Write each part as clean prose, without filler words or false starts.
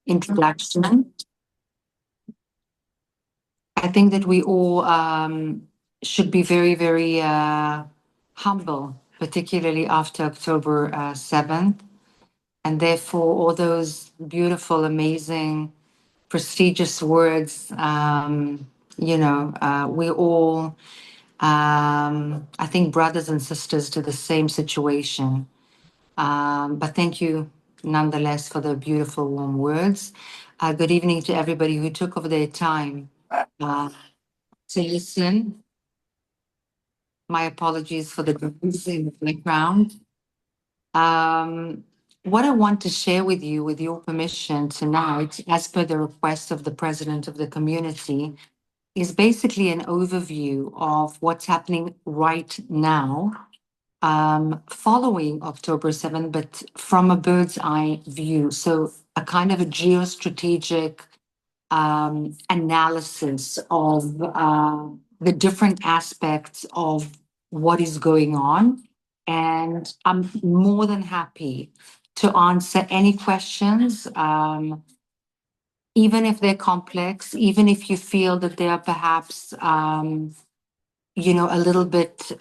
introduction. I think that we all should be very, very humble, particularly after October 7th. And therefore, all those beautiful, amazing, prestigious words, we all, I think, brothers and sisters to the same situation. But thank you nonetheless for the beautiful, warm words. Good evening to everybody who took over their time to listen. My apologies for the noise in the background. What I want to share with you, with your permission tonight, as per the request of the president of the community, is basically an overview of what's happening right now, following October 7th, but from a bird's eye view. So a kind of a geostrategic analysis of the different aspects of what is going on. And I'm more than happy to answer any questions, even if they're complex, even if you feel that they are perhaps, a little bit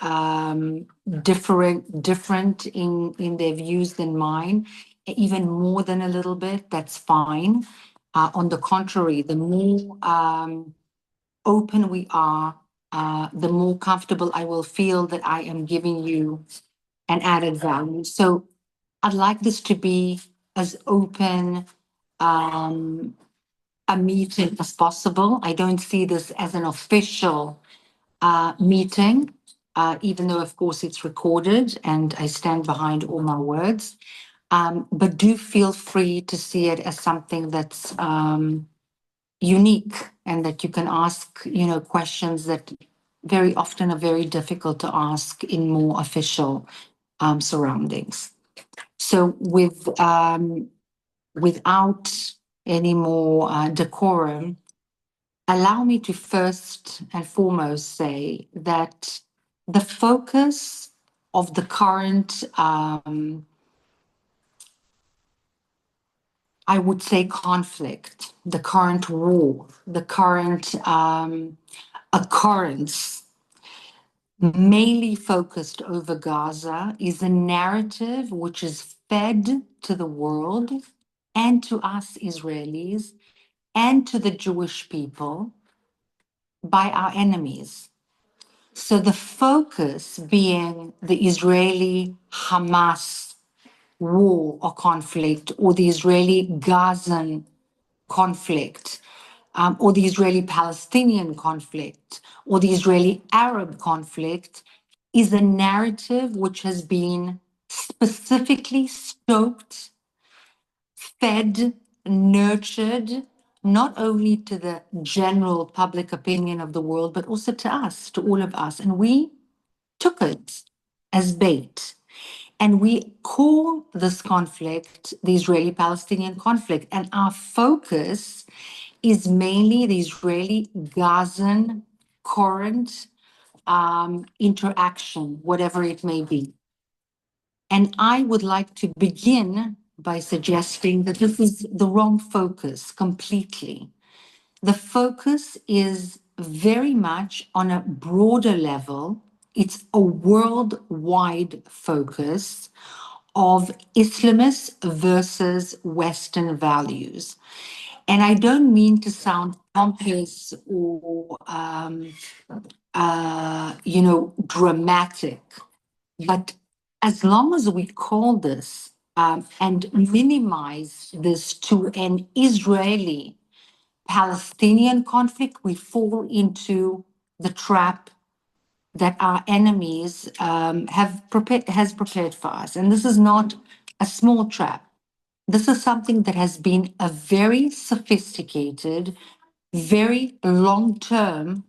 different in their views than mine, even more than a little bit, that's fine. On the contrary, the more open we are, the more comfortable I will feel that I am giving you an added value. So I'd like this to be as open a meeting as possible. I don't see this as an official meeting, even though, of course, it's recorded and I stand behind all my words. But do feel free to see it as something that's unique and that you can ask, questions that very often are very difficult to ask in more official surroundings. So without any more decorum, allow me to first and foremost say that the focus of the current, I would say, conflict, the current war, the current occurrence, mainly focused over Gaza, is a narrative which is fed to the world and to us Israelis and to the Jewish people by our enemies. So the focus being the Israeli-Hamas war or conflict, or the Israeli-Gazan conflict, or the Israeli-Palestinian conflict, or the Israeli-Arab conflict, is a narrative which has been specifically stoked, fed, nurtured, not only to the general public opinion of the world, but also to us, to all of us. And we took it as bait. And we call this conflict the Israeli-Palestinian conflict. And our focus is mainly the Israeli-Gazan current interaction, whatever it may be. And I would like to begin by suggesting that this is the wrong focus completely. The focus is very much on a broader level. It's a worldwide focus of Islamists versus Western values. And I don't mean to sound pompous or, dramatic, but as long as we call this and minimize this to an Israeli-Palestinian conflict, we fall into the trap that our enemies has prepared for us. And this is not a small trap. This is something that has been a very sophisticated, very long-term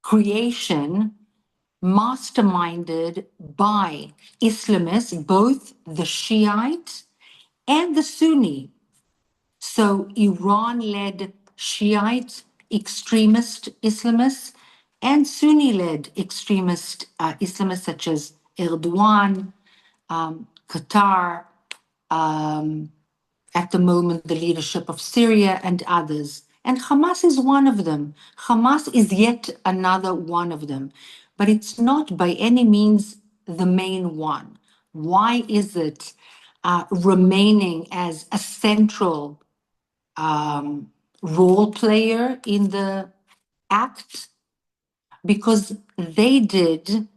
creation, masterminded by Islamists, both the Shiite and the Sunni. So Iran-led Shiite extremist Islamists and Sunni-led extremist Islamists such as Erdogan, Qatar, at the moment the leadership of Syria and others. And Hamas is one of them. Hamas is yet another one of them. But it's not by any means the main one. Why is it remaining as a central role player in the act? Because they did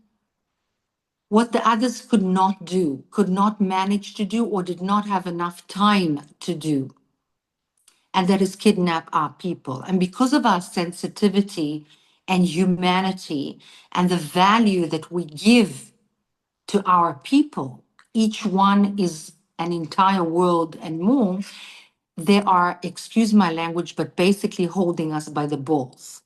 what the others could not do, could not manage to do, or did not have enough time to do. And that is kidnap our people. And because of our sensitivity and humanity and the value that we give to our people, each one is an entire world and more, they are, excuse my language, but basically holding us by the balls,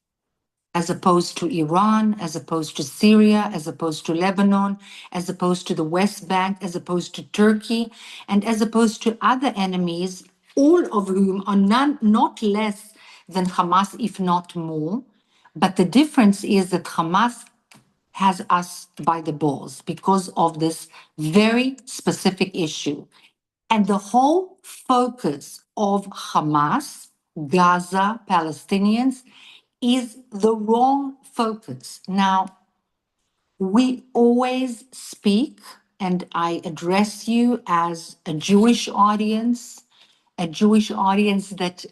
as opposed to Iran, as opposed to Syria, as opposed to Lebanon, as opposed to the West Bank, as opposed to Turkey, and as opposed to other enemies, all of whom are not less than Hamas, if not more. But the difference is that Hamas has us by the balls because of this very specific issue. And the whole focus of Hamas, Gaza, Palestinians, is the wrong focus. Now, we always speak, and I address you as a Jewish audience that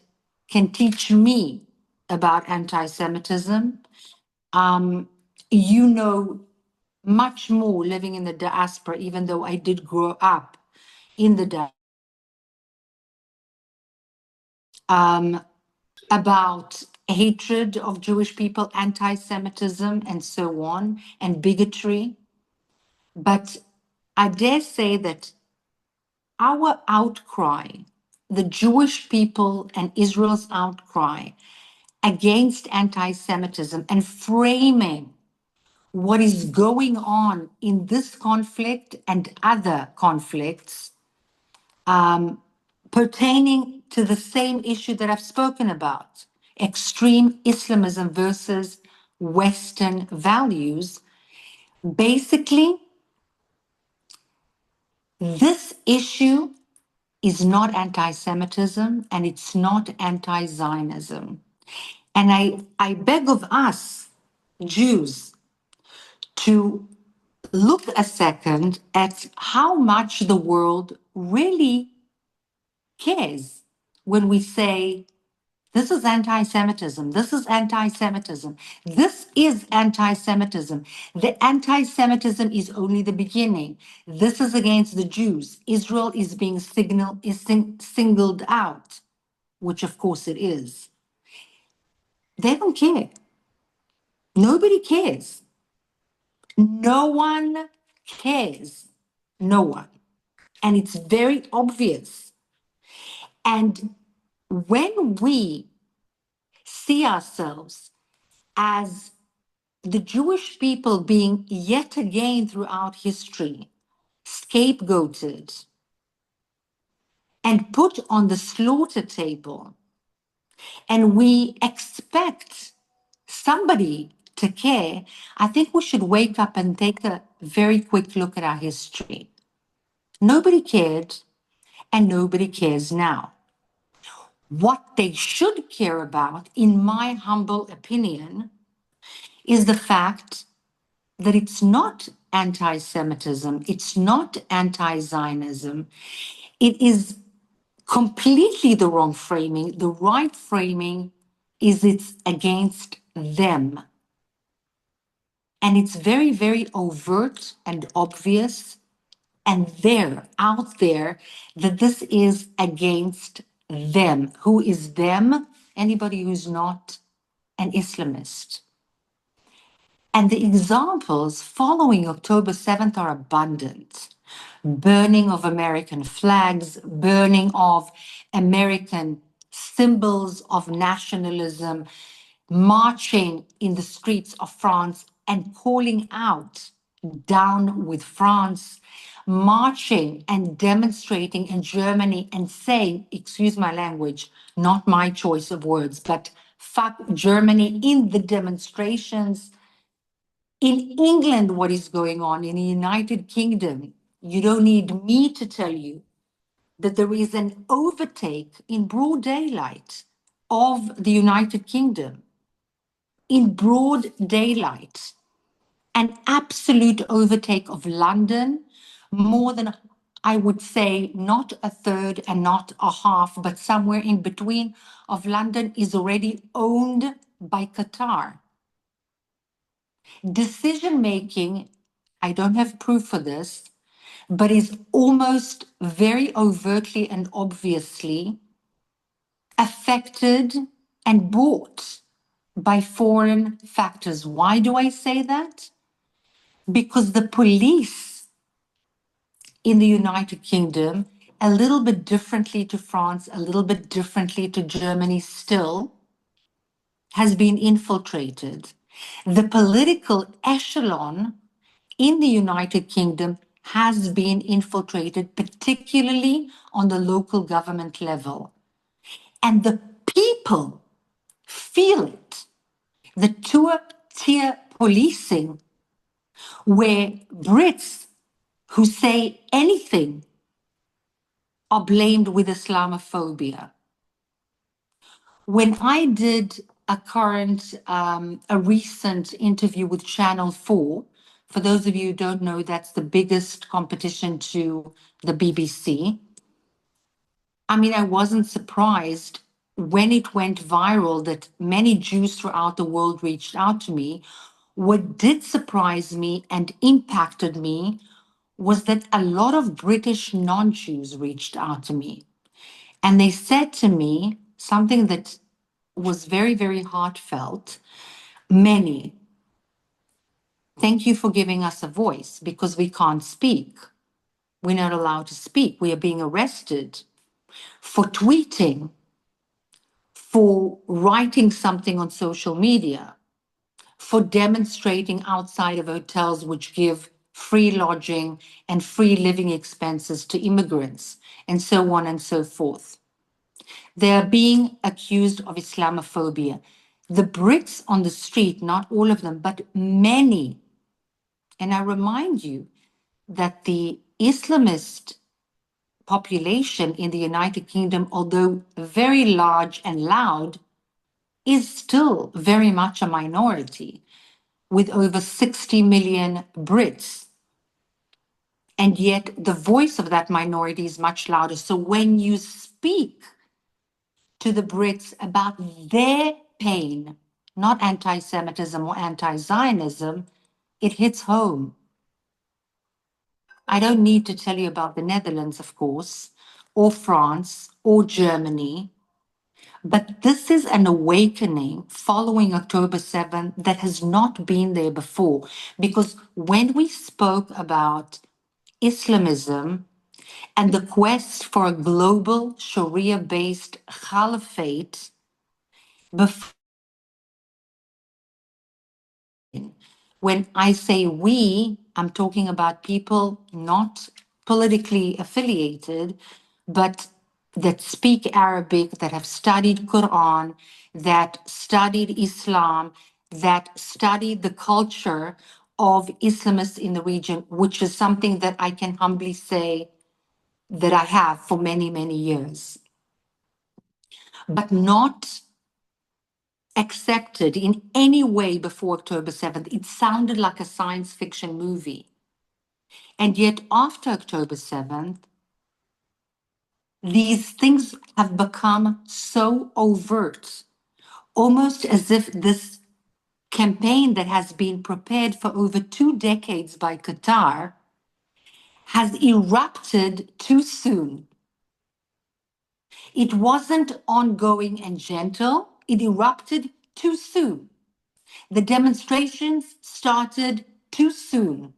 can teach me about anti-Semitism. You know much more living in the diaspora, even though I did grow up in the diaspora, about hatred of Jewish people, anti-Semitism, and so on, and bigotry. But I dare say that our outcry, the Jewish people and Israel's outcry against anti-Semitism and framing what is going on in this conflict and other conflicts pertaining to the same issue that I've spoken about, extreme Islamism versus Western values. Basically, this issue is not anti-Semitism and it's not anti-Zionism. And I beg of us, Jews, to look a second at how much the world really cares when we say, this is anti-Semitism, this is anti-Semitism, this is anti-Semitism. The anti-Semitism is only the beginning. This is against the Jews. Israel is being singled out, which of course it is. They don't care. Nobody cares. No one cares. No one. And it's very obvious. And when we see ourselves as the Jewish people being yet again throughout history scapegoated and put on the slaughter table, and we expect somebody to care, I think we should wake up and take a very quick look at our history. Nobody cared, and nobody cares now. What they should care about, in my humble opinion, is the fact that it's not anti-Semitism, it's not anti-Zionism, it is completely the wrong framing. The right framing is it's against them. And it's very, very overt and obvious and out there, that this is against them. Who is them? Anybody who's not an Islamist. And the examples following October 7th are abundant. Burning of American flags, burning of American symbols of nationalism, marching in the streets of France and calling out, down with France, marching and demonstrating in Germany and saying, excuse my language, not my choice of words, but fuck Germany in the demonstrations. In England, what is going on in the United Kingdom, you don't need me to tell you that there is an overtake in broad daylight of the United Kingdom, in broad daylight, an absolute overtake of London, more than, I would say, not a third and not a half, but somewhere in between of London is already owned by Qatar. Decision making, I don't have proof for this, but is almost very overtly and obviously affected and bought by foreign factors. Why do I say that? Because the police in the United Kingdom, a little bit differently to France, a little bit differently to Germany still, has been infiltrated. The political echelon in the United Kingdom has been infiltrated, particularly on the local government level. And the people feel it. The two-tier policing, where Brits who say anything are blamed with Islamophobia. When I did a recent interview with Channel 4, for those of you who don't know, that's the biggest competition to the BBC. I mean, I wasn't surprised when it went viral that many Jews throughout the world reached out to me. What did surprise me and impacted me was that a lot of British non-Jews reached out to me. And they said to me something that was very, very heartfelt. Many, thank you for giving us a voice because we can't speak. We're not allowed to speak. We are being arrested for tweeting, for writing something on social media, for demonstrating outside of hotels which give free lodging and free living expenses to immigrants, and so on and so forth. They are being accused of Islamophobia. The Brits on the street, not all of them, but many, and I remind you that the Islamist population in the United Kingdom, although very large and loud, is still very much a minority, with over 60 million Brits. And yet the voice of that minority is much louder. So when you speak to the Brits about their pain, not anti-Semitism or anti-Zionism, it hits home. I don't need to tell you about the Netherlands, of course, or France, or Germany, but this is an awakening following October 7th that has not been there before. Because when we spoke about Islamism and the quest for a global Sharia-based caliphate, before, when I say we, I'm talking about people not politically affiliated, but that speak Arabic, that have studied Quran, that studied Islam, that studied the culture of Islamists in the region, which is something that I can humbly say that I have for many, many years, but not accepted in any way before October 7th. It sounded like a science fiction movie. And yet after October 7th, these things have become so overt, almost as if this campaign that has been prepared for over 2 decades by Qatar has erupted too soon. It wasn't ongoing and gentle. It erupted too soon. The demonstrations started too soon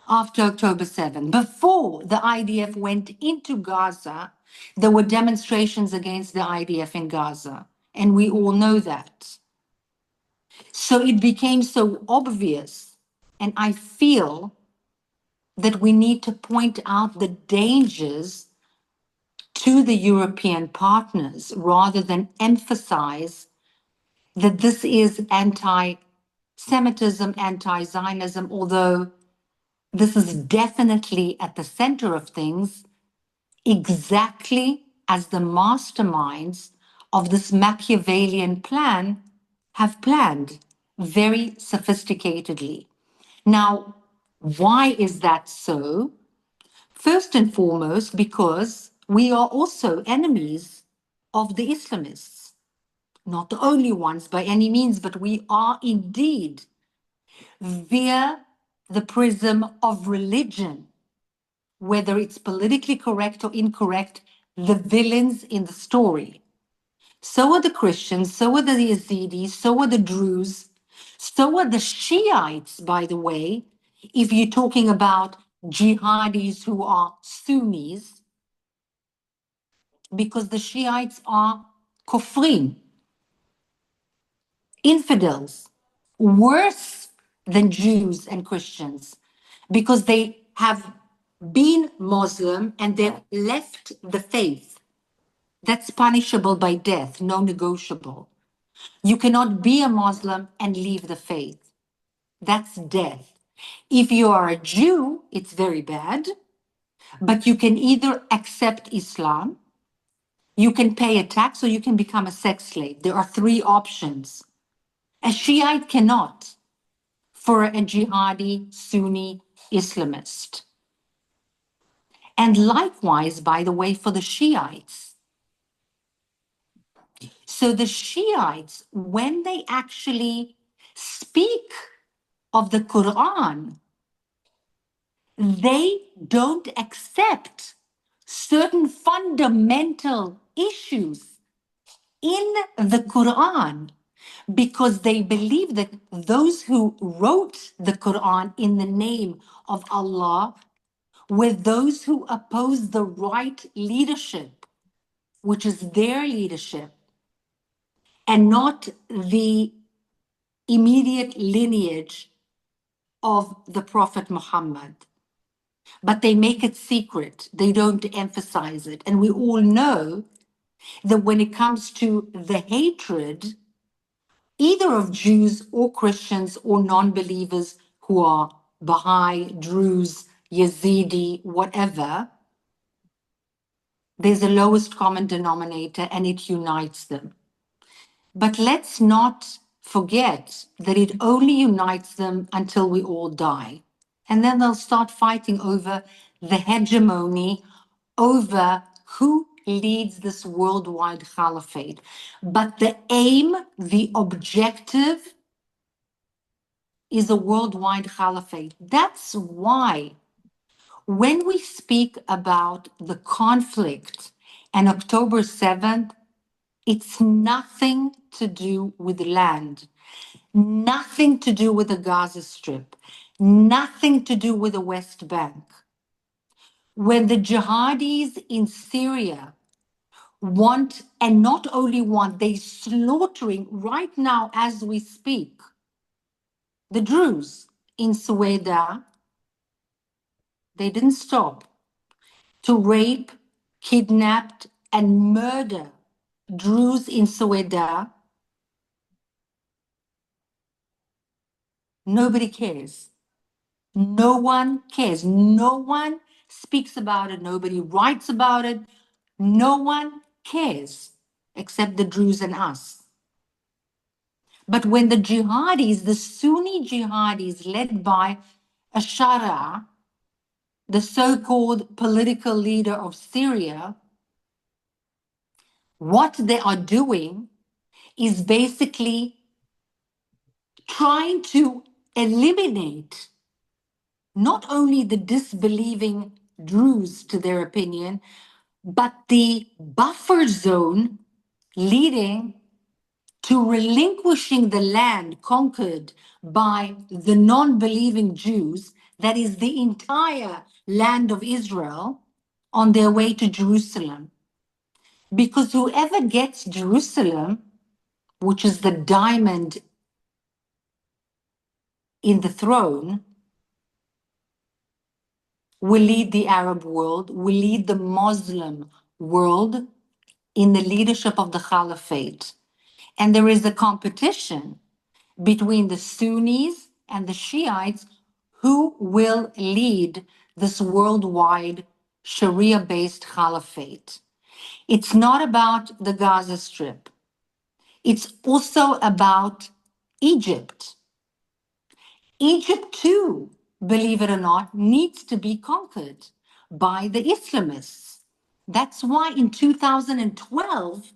after October 7. Before the IDF went into Gaza, there were demonstrations against the IDF in Gaza, and we all know that. So it became so obvious, and I feel that we need to point out the dangers to the European partners rather than emphasize that this is anti-Semitism, anti-Zionism, although this is definitely at the center of things. exactly as the masterminds of this Machiavellian plan have planned very sophisticatedly. Now, why is that so? First and foremost, because we are also enemies of the Islamists. Not the only ones by any means, but we are indeed, via the prism of religion, whether it's politically correct or incorrect, the villains in the story. So are the Christians, so are the Yazidis, so are the Druze, so are the Shiites, by the way, if you're talking about jihadis who are Sunnis, because the Shiites are kufrin, infidels, worse than Jews and Christians, because they have been Muslim and they've left the faith. That's punishable by death, no negotiable. You cannot be a Muslim and leave the faith. That's death. If you are a Jew, it's very bad, but you can either accept Islam, you can pay a tax, or you can become a sex slave. There are three options. A Shiite cannot for a jihadi Sunni Islamist. And likewise, by the way, for the Shiites. So the Shiites, when they actually speak of the Quran, they don't accept certain fundamental issues in the Quran because they believe that those who wrote the Quran in the name of Allah were those who opposed the right leadership, which is their leadership, and not the immediate lineage of the Prophet Muhammad. But they make it secret. They don't emphasize it. And we all know that when it comes to the hatred, either of Jews or Christians or non-believers who are Baha'i, Druze, Yazidi, whatever, there's a lowest common denominator and it unites them. But let's not forget that it only unites them until we all die. And then they'll start fighting over the hegemony, over who leads this worldwide caliphate. But the aim, the objective, is a worldwide caliphate. That's why when we speak about the conflict and October 7th, it's nothing to do with land, nothing to do with the Gaza Strip, nothing to do with the West Bank. When the jihadis in Syria want, and not only want, they're slaughtering right now as we speak, the Druze in Sueda, they didn't stop to rape, kidnap, and murder Druze in Sueda. Nobody cares. No one cares. No one speaks about it. Nobody writes about it. No one cares except the Druze and us. But when the jihadis, the Sunni jihadis led by Ashara, the so-called political leader of Syria, what they are doing is basically trying to eliminate not only the disbelieving Druze, to their opinion, but the buffer zone leading to relinquishing the land conquered by the non-believing Jews, that is the entire land of Israel, on their way to Jerusalem. Because whoever gets Jerusalem, which is the diamond in the throne, will lead the Arab world, will lead the Muslim world in the leadership of the Caliphate. And there is a competition between the Sunnis and the Shiites who will lead this worldwide Sharia-based caliphate. It's not about the Gaza Strip. It's also about Egypt. Egypt, too, believe it or not, needs to be conquered by the Islamists. That's why in 2012,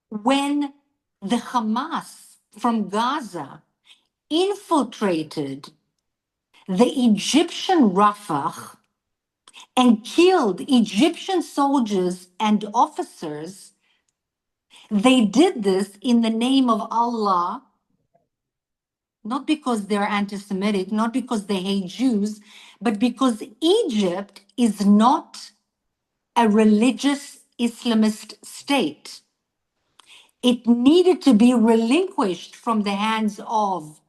when the Hamas from Gaza infiltrated the Egyptian Rafah and killed Egyptian soldiers and officers, they did this in the name of Allah, not because they're anti-Semitic, not because they hate Jews, but because Egypt is not a religious Islamist state. It needed to be relinquished from the hands of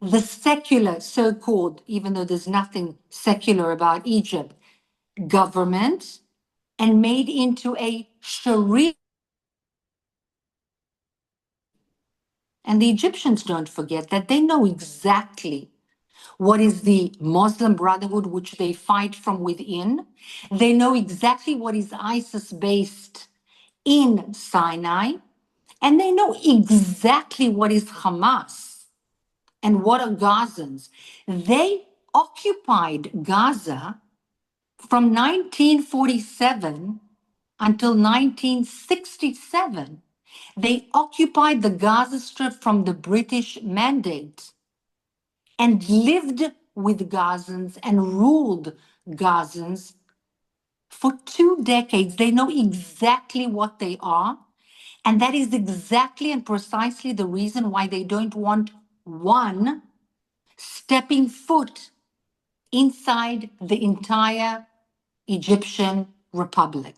the secular, so-called, even though there's nothing secular about Egypt, government, and made into a Sharia. And the Egyptians don't forget that. They know exactly what is the Muslim Brotherhood, which they fight from within. They know exactly what is ISIS based in Sinai. And they know exactly what is Hamas and what are Gazans. They occupied Gaza from 1947 until 1967. They occupied the Gaza Strip from the British Mandate and lived with Gazans and ruled Gazans for 2 decades. They know exactly what they are. And that is exactly and precisely the reason why they don't want one stepping foot inside the entire Egyptian Republic,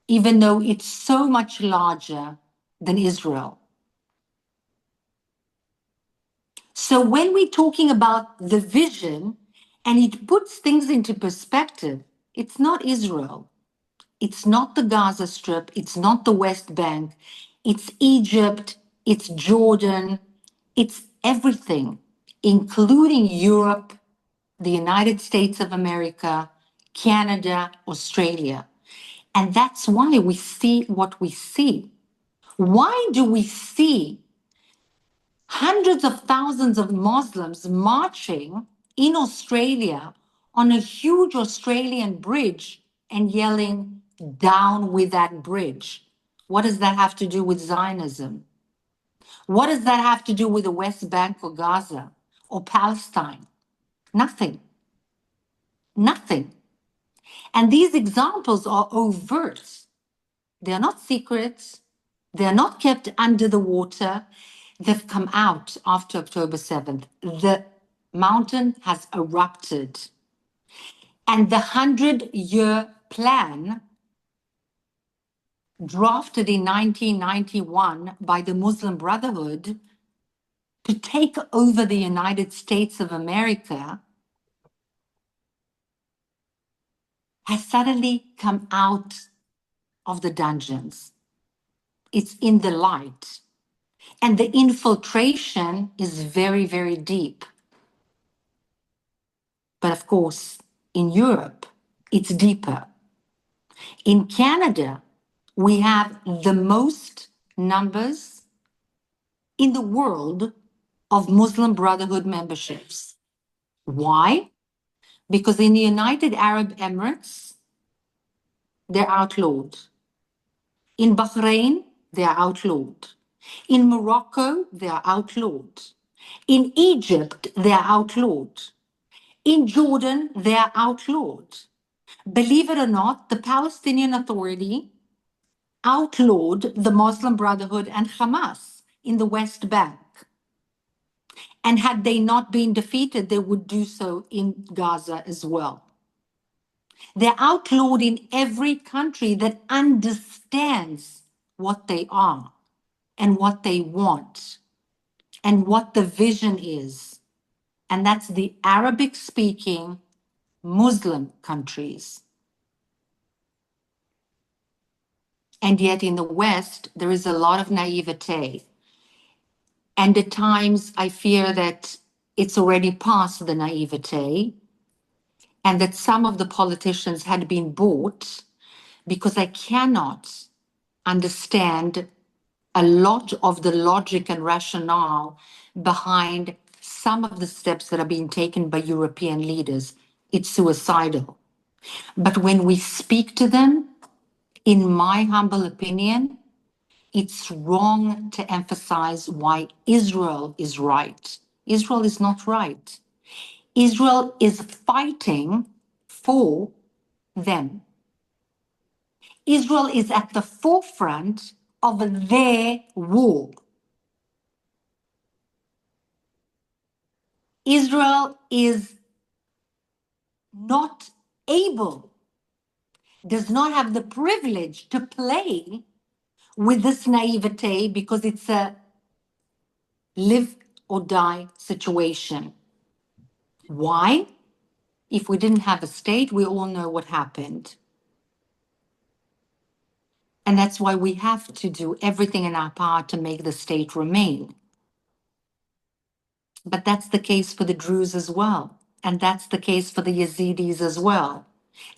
even though it's so much larger than Israel. So when we're talking about the vision, and it puts things into perspective, it's not Israel. It's not the Gaza Strip. It's not the West Bank. It's Egypt. It's Jordan. It's everything, including Europe, the United States of America, Canada, Australia. And that's why we see what we see. Why do we see hundreds of thousands of Muslims marching in Australia on a huge Australian bridge and yelling, "Down with that bridge"? What does that have to do with Zionism? What does that have to do with the West Bank or Gaza or Palestine? Nothing. Nothing. And these examples are overt. They're not secrets. They're not kept under the water. They've come out after October 7th. The mountain has erupted. And the 100-year plan drafted in 1991 by the Muslim Brotherhood to take over the United States of America has suddenly come out of the dungeons. It's in the light. And the infiltration is very, very deep. But of course, in Europe, it's deeper. In Canada, we have the most numbers in the world of Muslim Brotherhood memberships. Why? Because in the United Arab Emirates, they're outlawed. In Bahrain, they're outlawed. In Morocco, they're outlawed. In Egypt, they're outlawed. In Jordan, they're outlawed. Believe it or not, the Palestinian Authority outlawed the Muslim Brotherhood and Hamas in the West Bank. And had they not been defeated, they would do so in Gaza as well. They're outlawed in every country that understands what they are and what they want and what the vision is. And that's the Arabic-speaking Muslim countries. And yet in the West, there is a lot of naivete. And at times, I fear that it's already past the naivete. and that some of the politicians had been bought, because I cannot understand a lot of the logic and rationale behind some of the steps that are being taken by European leaders. It's suicidal. But when we speak to them, in my humble opinion, it's wrong to emphasize why Israel is right. Israel is not right. Israel is fighting for them. Israel is at the forefront of their war. Israel is not able, does not have the privilege to play with this naivete, because it's a live or die situation. Why? If we didn't have a state, we all know what happened. And that's why we have to do everything in our power to make the state remain. But that's the case for the Druze as well. And that's the case for the Yazidis as well.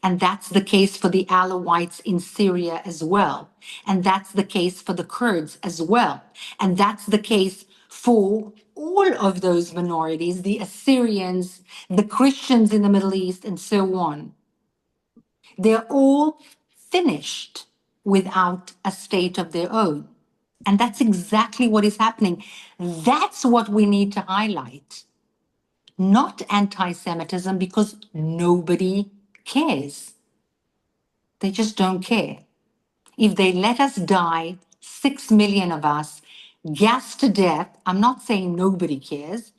And that's the case for the Alawites in Syria as well. And that's the case for the Kurds as well. And that's the case for all of those minorities, the Assyrians, the Christians in the Middle East, and so on. They're all finished without a state of their own. And that's exactly what is happening. That's what we need to highlight. Not anti-Semitism, because nobody cares. They just don't care. If they let us die, 6 million of us, gassed to death, I'm not saying nobody cares.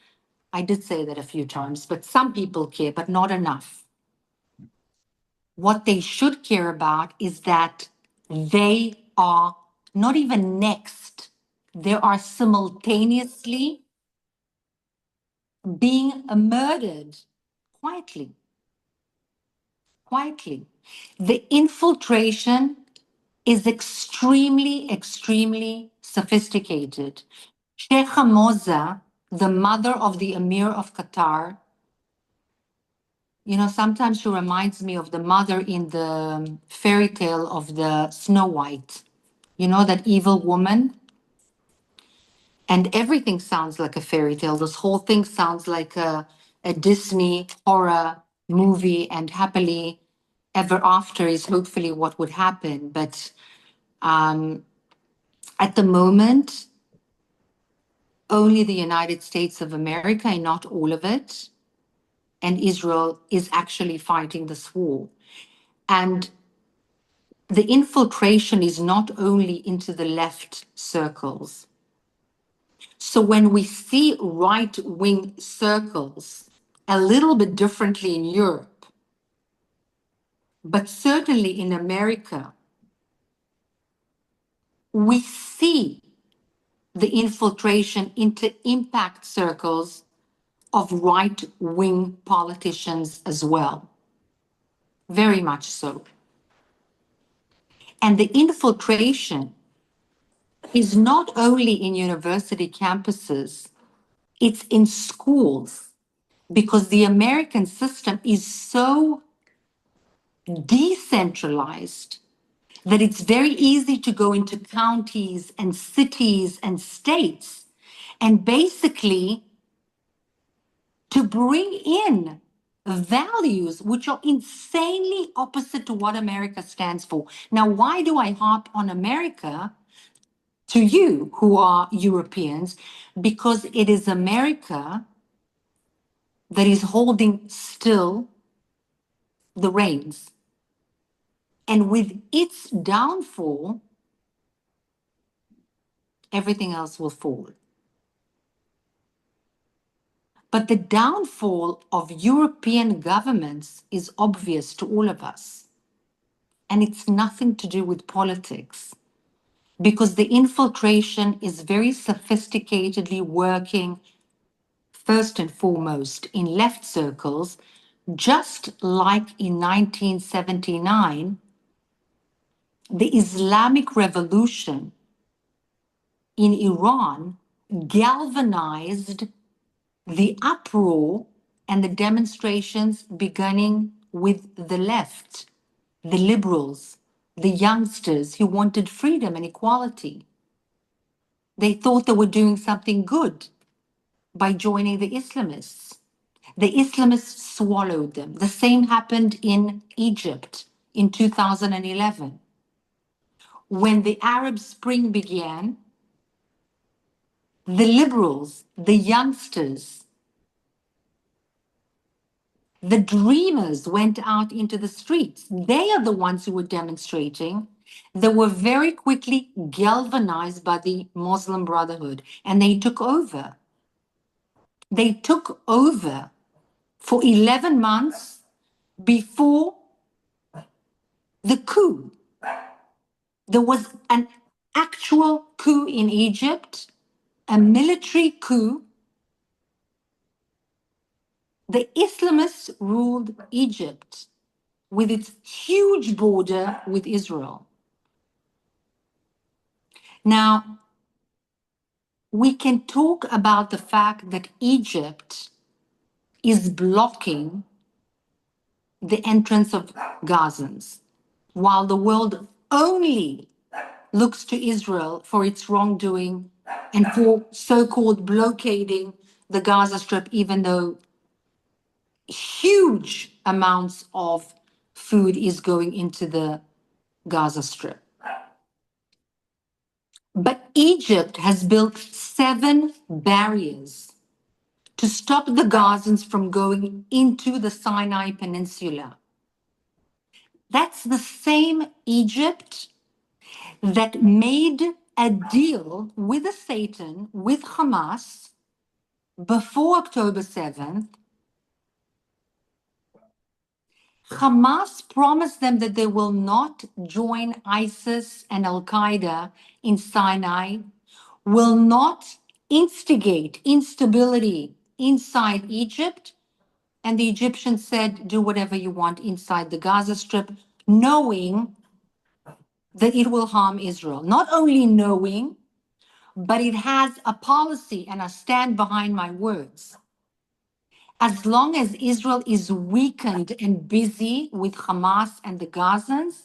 I did say that a few times, but some people care, but not enough. What they should care about is that they are not even next, they are simultaneously being murdered quietly. Quietly. The infiltration is extremely, extremely sophisticated. Sheikh Moza, the mother of the Emir of Qatar, you know, sometimes she reminds me of the mother in the fairy tale of the Snow White. You know, that evil woman? And everything sounds like a fairy tale. This whole thing sounds like a Disney horror movie, and happily ever after is hopefully what would happen. But at the moment, only the United States of America, and not all of it, and Israel is actually fighting this war. And the infiltration is not only into the left circles. So when we see right-wing circles a little bit differently in Europe, but certainly in America, we see the infiltration into impact circles of right-wing politicians as well. Very much so. And the infiltration is not only in university campuses, it's in schools, because the American system is so decentralized that it's very easy to go into counties and cities and states and basically to bring in values which are insanely opposite to what America stands for. Now, why do I harp on America to you who are Europeans? Because it is America that is holding still the reins. And with its downfall, everything else will fall. But the downfall of European governments is obvious to all of us. And it's nothing to do with politics, because the infiltration is very sophisticatedly working, first and foremost, in left circles, just like in 1979, the Islamic Revolution in Iran galvanized the uproar and the demonstrations beginning with the left, the liberals, the youngsters who wanted freedom and equality. They thought they were doing something good by joining the Islamists. The Islamists swallowed them. The same happened in Egypt in 2011. When the Arab Spring began, the liberals, the youngsters, the dreamers went out into the streets. They are the ones who were demonstrating. They were very quickly galvanized by the Muslim Brotherhood, and they took over. They took over for 11 months before the coup. There was an actual coup in Egypt, a military coup. The Islamists ruled Egypt with its huge border with Israel. Now, we can talk about the fact that Egypt is blocking the entrance of Gazans, while the world only looks to Israel for its wrongdoing and for so-called blockading the Gaza Strip, even though huge amounts of food is going into the Gaza Strip. But Egypt has built 7 barriers to stop the Gazans from going into the Sinai Peninsula. That's the same Egypt that made a deal with the Satan, with Hamas, before October 7th. Hamas promised them that they will not join ISIS and Al-Qaeda in Sinai, will not instigate instability inside Egypt. And the Egyptians said, do whatever you want inside the Gaza Strip, knowing that it will harm Israel. Not only knowing, but it has a policy, and I stand behind my words. As long as Israel is weakened and busy with Hamas and the Gazans,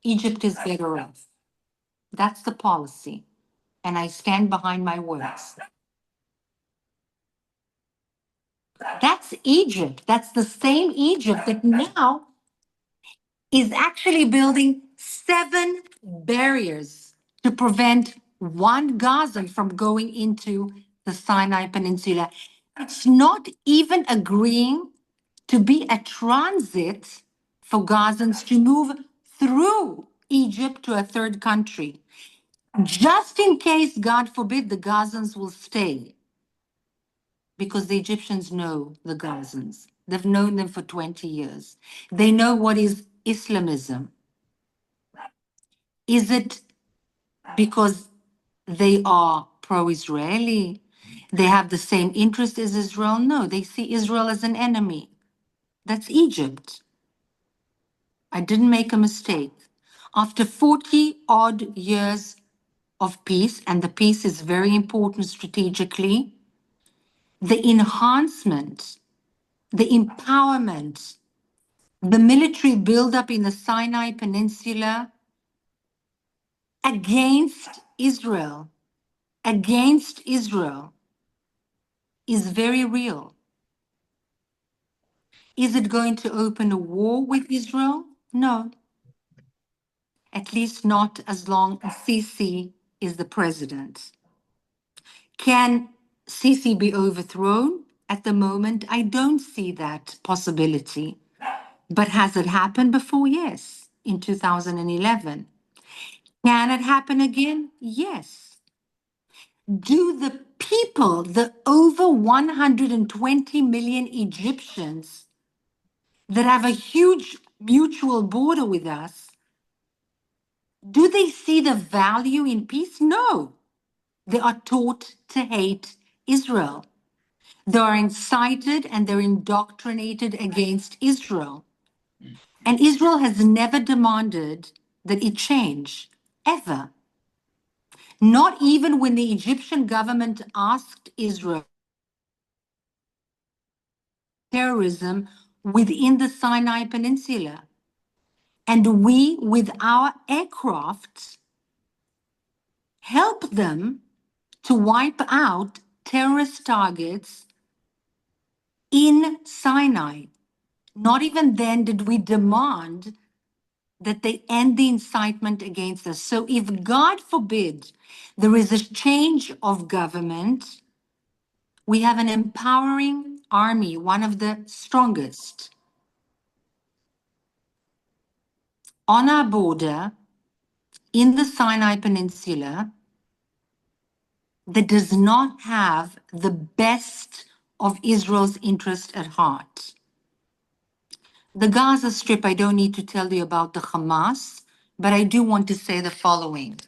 Egypt is better off. That's the policy. And I stand behind my words. That's Egypt. That's the same Egypt that now is actually building 7 barriers to prevent one Gazan from going into the Sinai Peninsula. It's not even agreeing to be a transit for Gazans to move through Egypt to a third country, just in case, God forbid, the Gazans will stay. Because the Egyptians know the Gazans. They've known them for 20 years. They know what is Islamism. Is it because they are pro-Israeli? They have the same interest as Israel? No, they see Israel as an enemy. That's Egypt. I didn't make a mistake. After 40 odd years of peace, and the peace is very important strategically, the enhancement, the empowerment, the military buildup in the Sinai Peninsula against Israel is very real. Is it going to open a war with Israel? No. At least not as long as Sisi is the president. Can Sisi be overthrown? At the moment, I don't see that possibility. But has it happened before? Yes, in 2011. Can it happen again? Yes. Do the people, the over 120 million Egyptians that have a huge mutual border with us, do they see the value in peace? No. They are taught to hate Israel. They are incited and they're indoctrinated against Israel. And Israel has never demanded that it change, ever. Not even when the Egyptian government asked Israel terrorism within the Sinai Peninsula. And we, with our aircraft, help them to wipe out terrorist targets in Sinai. Not even then did we demand that they end the incitement against us. So if, God forbid, there is a change of government, we have an empowering army, one of the strongest, on our border in the Sinai Peninsula that does not have the best of Israel's interest at heart. The Gaza Strip, I don't need to tell you about the Hamas, but I do want to say the following.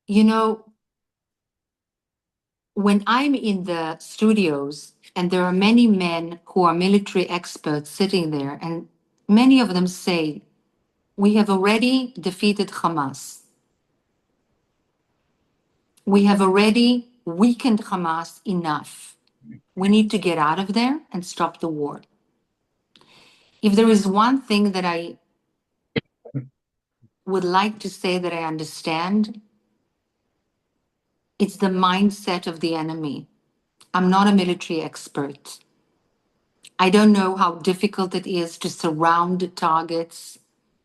You know, when I'm in the studios and there are many men who are military experts sitting there, and many of them say, we have already defeated Hamas. We have already weakened Hamas enough. We need to get out of there and stop the war. If there is one thing that I would like to say that I understand, it's the mindset of the enemy. I'm not a military expert. I don't know how difficult it is to surround targets.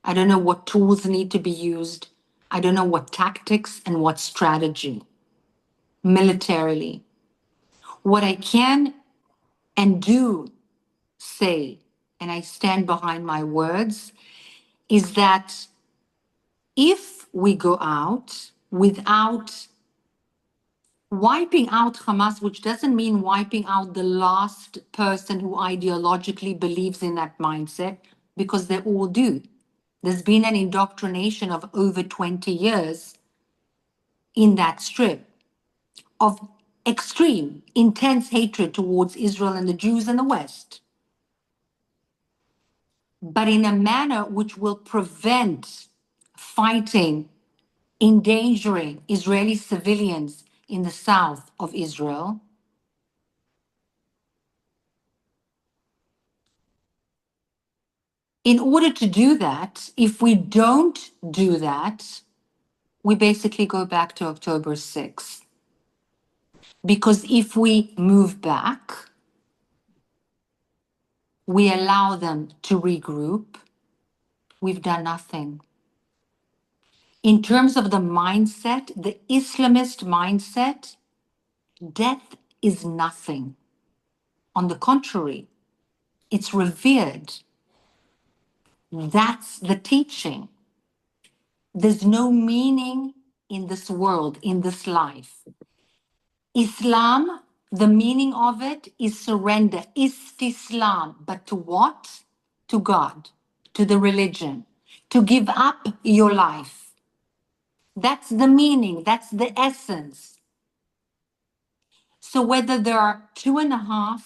I don't know what tools need to be used. I don't know what tactics and what strategy militarily. What I can and do say, and I stand behind my words, is that if we go out without wiping out Hamas, which doesn't mean wiping out the last person who ideologically believes in that mindset, because they all do. There's been an indoctrination of over 20 years in that strip of extreme, intense hatred towards Israel and the Jews in the West, but in a manner which will prevent fighting, endangering Israeli civilians in the south of Israel. In order to do that, if we don't do that, we basically go back to October 6th. Because if we move back, we allow them to regroup, we've done nothing. In terms of the mindset, the Islamist mindset, death is nothing. On the contrary, it's revered. That's the teaching. There's no meaning in this world, in this life. Islam, the meaning of it is surrender, istislam. But to what? To God, to the religion, to give up your life. That's the meaning, that's the essence. So whether there are 2.5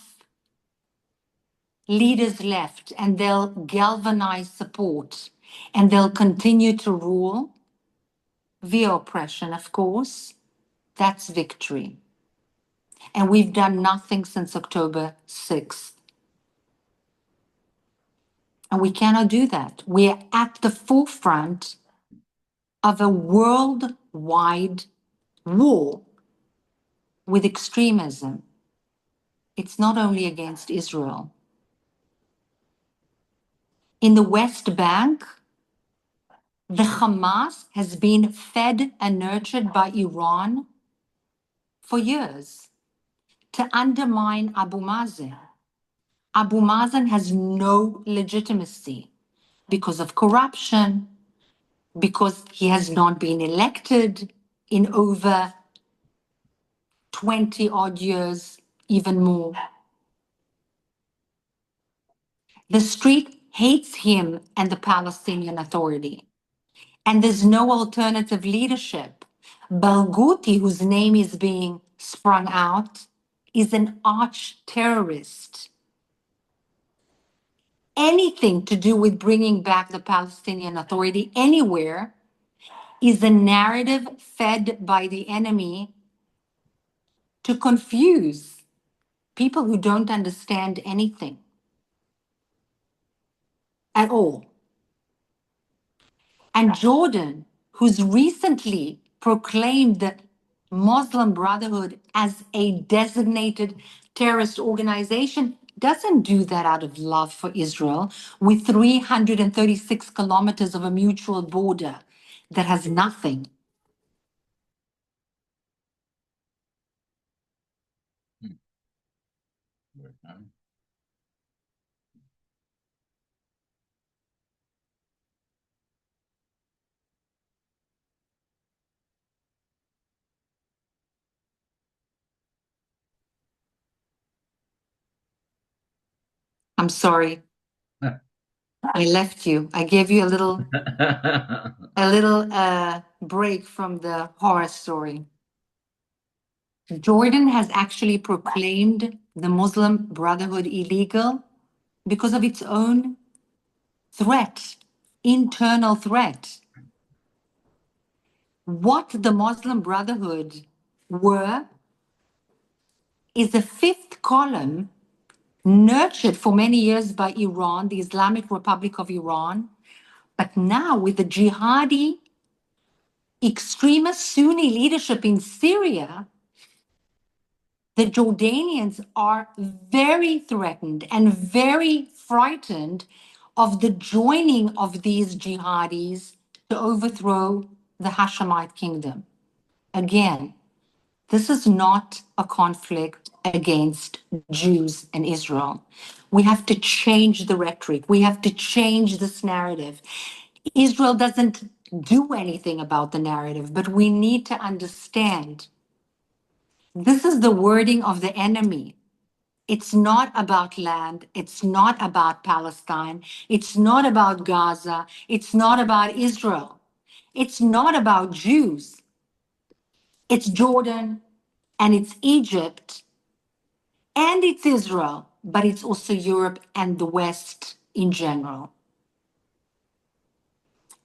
leaders left and they'll galvanize support and they'll continue to rule via oppression, of course, that's victory. And we've done nothing since October 6th. And we cannot do that. We are at the forefront of a worldwide war with extremism. It's not only against Israel. In the West Bank, the Hamas has been fed and nurtured by Iran for years to undermine Abu Mazen. Abu Mazen has no legitimacy because of corruption, because he has not been elected in over 20 odd years, even more. The street hates him and the Palestinian Authority. And there's no alternative leadership. Barghouti, whose name is being sprung out, is an arch terrorist. Anything to do with bringing back the Palestinian Authority anywhere is a narrative fed by the enemy to confuse people who don't understand anything at all. And Jordan, who's recently proclaimed the Muslim Brotherhood as a designated terrorist organization, doesn't do that out of love for Israel with 336 kilometers of a mutual border that has nothing. I'm sorry. I left you. I gave you a little break from the horror story. Jordan has actually proclaimed the Muslim Brotherhood illegal because of its own threat, internal threat. What the Muslim Brotherhood were is a fifth column nurtured for many years by Iran, the Islamic Republic of Iran, but now with the jihadi extremist Sunni leadership in Syria, the Jordanians are very threatened and very frightened of the joining of these jihadis to overthrow the Hashemite kingdom. Again, this is not a conflict against Jews and Israel. We have to change the rhetoric. We have to change this narrative. Israel doesn't do anything about the narrative, but we need to understand this is the wording of the enemy. It's not about land. It's not about Palestine. It's not about Gaza. It's not about Israel. It's not about Jews. It's Jordan and it's Egypt and it's Israel, but it's also Europe and the West in general.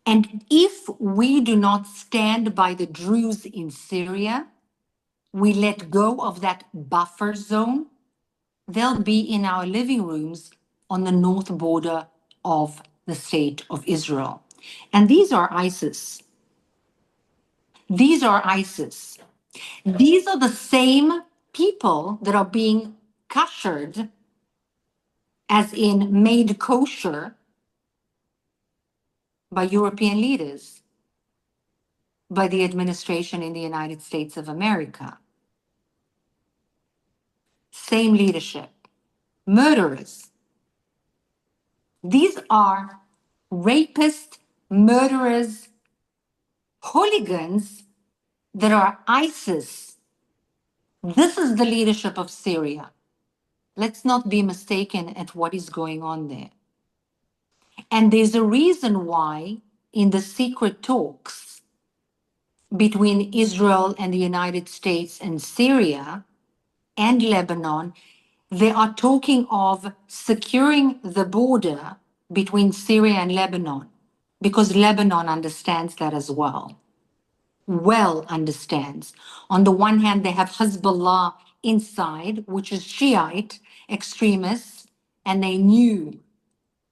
And if we do not stand by the Druze in Syria, we let go of that buffer zone, they'll be in our living rooms on the north border of the state of Israel. And these are ISIS. These are ISIS. These are the same people that are being kashered, as in made kosher, by European leaders, by the administration in the United States of America. Same leadership. Murderers. These are rapists, murderers, hooligans that are ISIS. This is the leadership of Syria. Let's not be mistaken at what is going on there. And there's a reason why in the secret talks between Israel and the United States and Syria and Lebanon, they are talking of securing the border between Syria and Lebanon, because Lebanon understands that as well. Well understands. On the one hand, they have Hezbollah inside, which is Shiite extremists, and they knew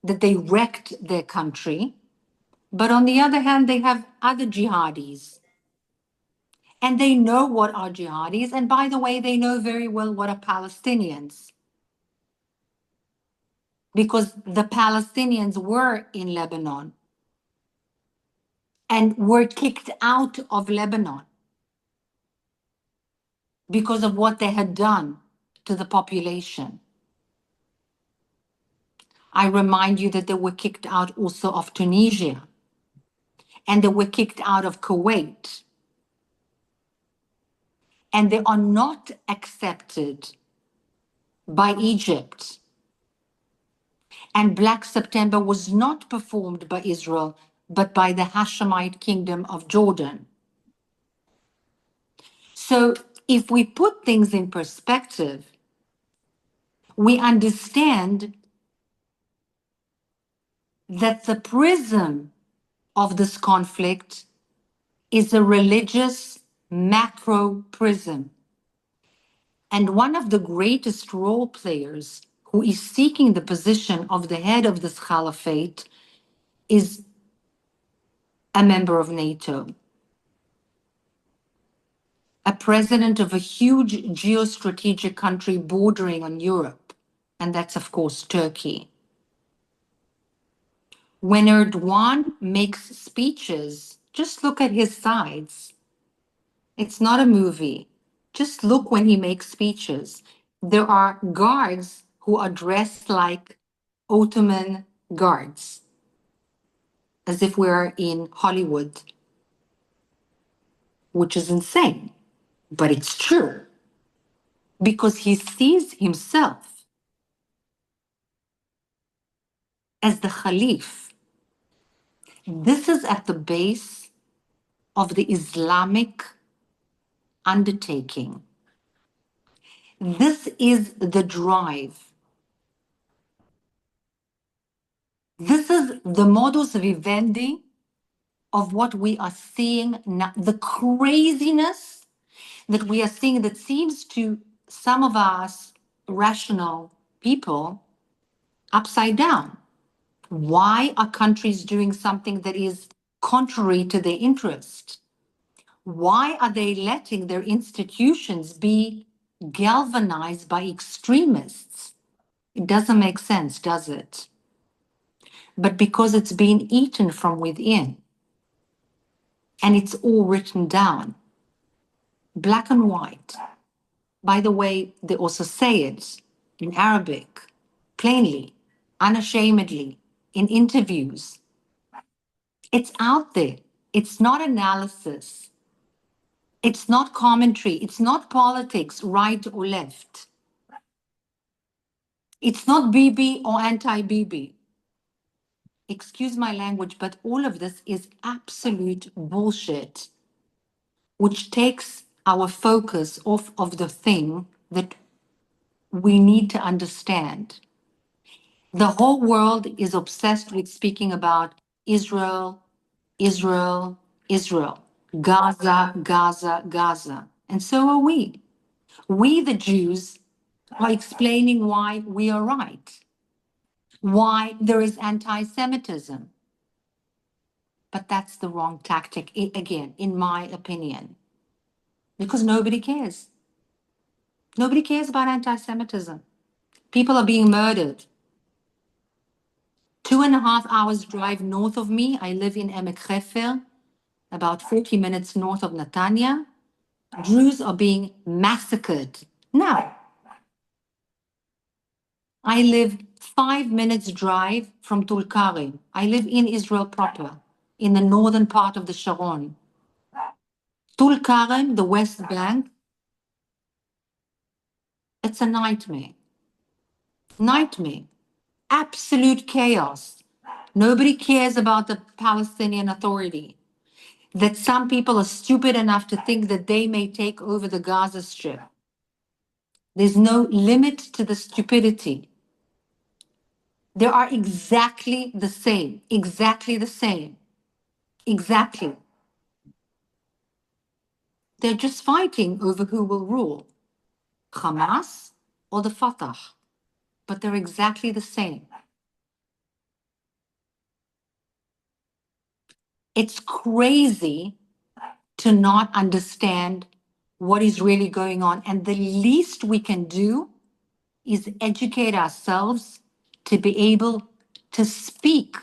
that they wrecked their country. But on the other hand, they have other jihadis. And they know what are jihadis. And by the way, they know very well what are Palestinians. Because the Palestinians were in Lebanon and were kicked out of Lebanon because of what they had done to the population. I remind you that they were kicked out also of Tunisia, and they were kicked out of Kuwait. And they are not accepted by Egypt. And Black September was not performed by Israel, but by the Hashemite kingdom of Jordan. So if we put things in perspective, we understand that the prism of this conflict is a religious macro prism. And one of the greatest role players who is seeking the position of the head of this caliphate is a member of NATO, a president of a huge geostrategic country bordering on Europe, and that's, of course, Turkey. When Erdogan makes speeches, just look at his sides. It's not a movie. Just look when he makes speeches. There are guards who are dressed like Ottoman guards, as if we're in Hollywood, which is insane, but it's true because he sees himself as the Khalif. This is at the base of the Islamic undertaking. This is the drive. This is the modus vivendi of what we are seeing now, the craziness that we are seeing that seems to some of us rational people upside down. Why are countries doing something that is contrary to their interest? Why are they letting their institutions be galvanized by extremists? It doesn't make sense, does it? But because it's been eaten from within, and it's all written down, black and white. By the way, they also say it in Arabic, plainly, unashamedly, in interviews. It's out there. It's not analysis. It's not commentary. It's not politics, right or left. It's not Bibi or anti-Bibi. Excuse my language, but all of this is absolute bullshit, which takes our focus off of the thing that we need to understand. The whole world is obsessed with speaking about Israel, Israel, Israel, Gaza, Gaza, Gaza. And so are we. We, the Jews, are explaining why we are right, why there is anti Semitism. But that's the wrong tactic, again, in my opinion, because nobody cares. Nobody cares about anti Semitism. People are being murdered. 2.5 hours drive north of me, I live in Emek Hefer, about 40 minutes north of Netanya. Jews are being massacred. Now, I live 5 minutes drive from Tulkarem. I live in Israel proper, in the northern part of the Sharon. Tulkarem, the West Bank, it's a nightmare. Nightmare. Absolute chaos. Nobody cares about the Palestinian Authority. That some people are stupid enough to think that they may take over the Gaza Strip. There's no limit to the stupidity. They are exactly the same, exactly the same, exactly. They're just fighting over who will rule, Hamas or the Fatah, but they're exactly the same. It's crazy to not understand what is really going on. And the least we can do is educate ourselves to be able to speak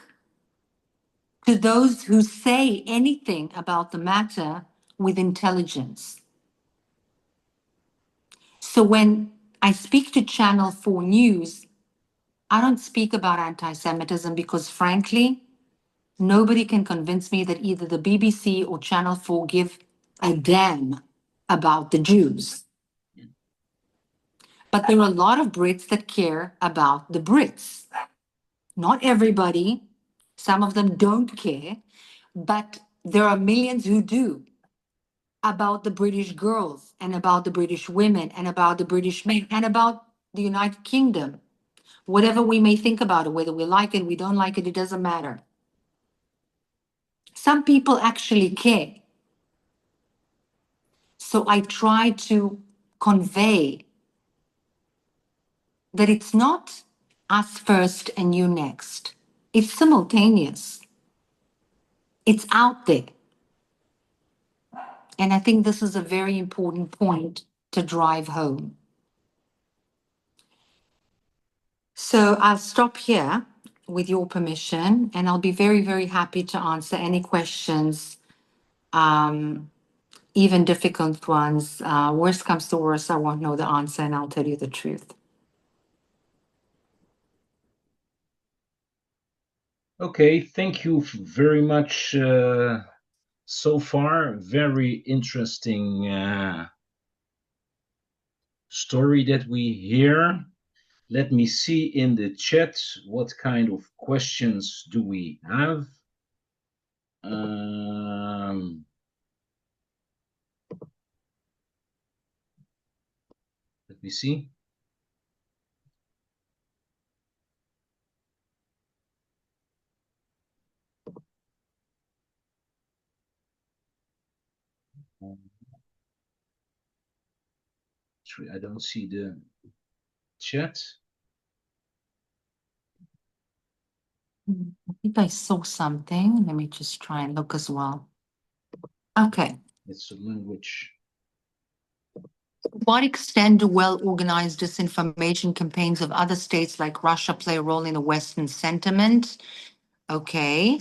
to those who say anything about the matter with intelligence. So when I speak to Channel 4 News, I don't speak about anti-Semitism because frankly, nobody can convince me that either the BBC or Channel 4 give a damn about the Jews. But there are a lot of Brits that care about the Brits. Not everybody, some of them don't care, but there are millions who do, about the British girls and about the British women and about the British men and about the United Kingdom. Whatever we may think about it, whether we like it, we don't like it, it doesn't matter. Some people actually care. So I try to convey that it's not us first and you next. It's simultaneous. It's out there. And I think this is a very important point to drive home. So I'll stop here with your permission, and I'll be very, very happy to answer any questions, even difficult ones. Worst comes to worst, I won't know the answer and I'll tell you the truth. Okay, thank you very much so far. Very interesting story that we hear. Let me see in the chat what kind of questions do we have. Let me see. I don't see the chat. I think I saw something. Let me just try and look as well. Okay. It's a language. To what extent do well-organized disinformation campaigns of other states like Russia play a role in the Western sentiment? Okay.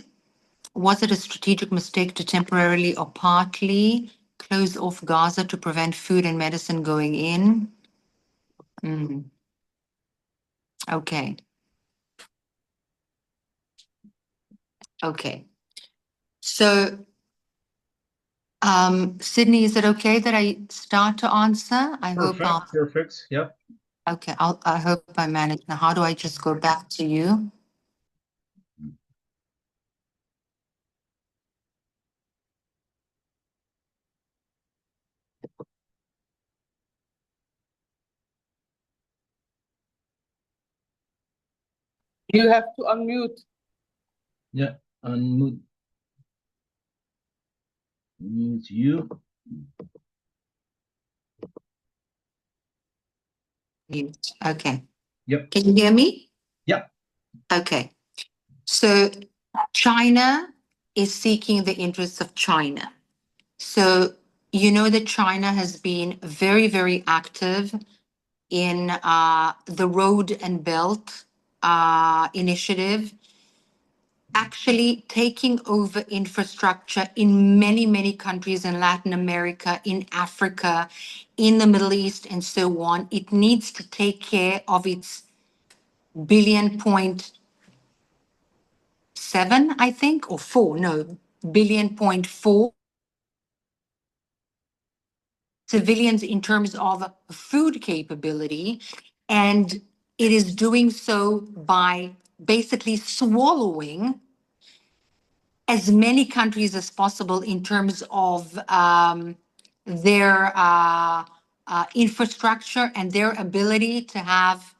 Was it a strategic mistake to temporarily or partly close off Gaza to prevent food and medicine going in? Okay. Okay. So, Sydney, is it okay that I start to answer? Perfect. Yep. Okay, I hope I manage. Now, how do I just go back to you? You have to unmute. Yeah, unmute. Mute you. Mute. Okay. Yep. Can you hear me? Yeah. Okay. So China is seeking the interests of China. So you know that China has been very, very active in the Road and Belt initiative, actually taking over infrastructure in many, many countries in Latin America, in Africa, in the Middle East, and so on. It needs to take care of its billion.7, I think, or 4, no, billion.4 civilians in terms of food capability. And it is doing so by basically swallowing as many countries as possible in terms of their infrastructure and their ability to have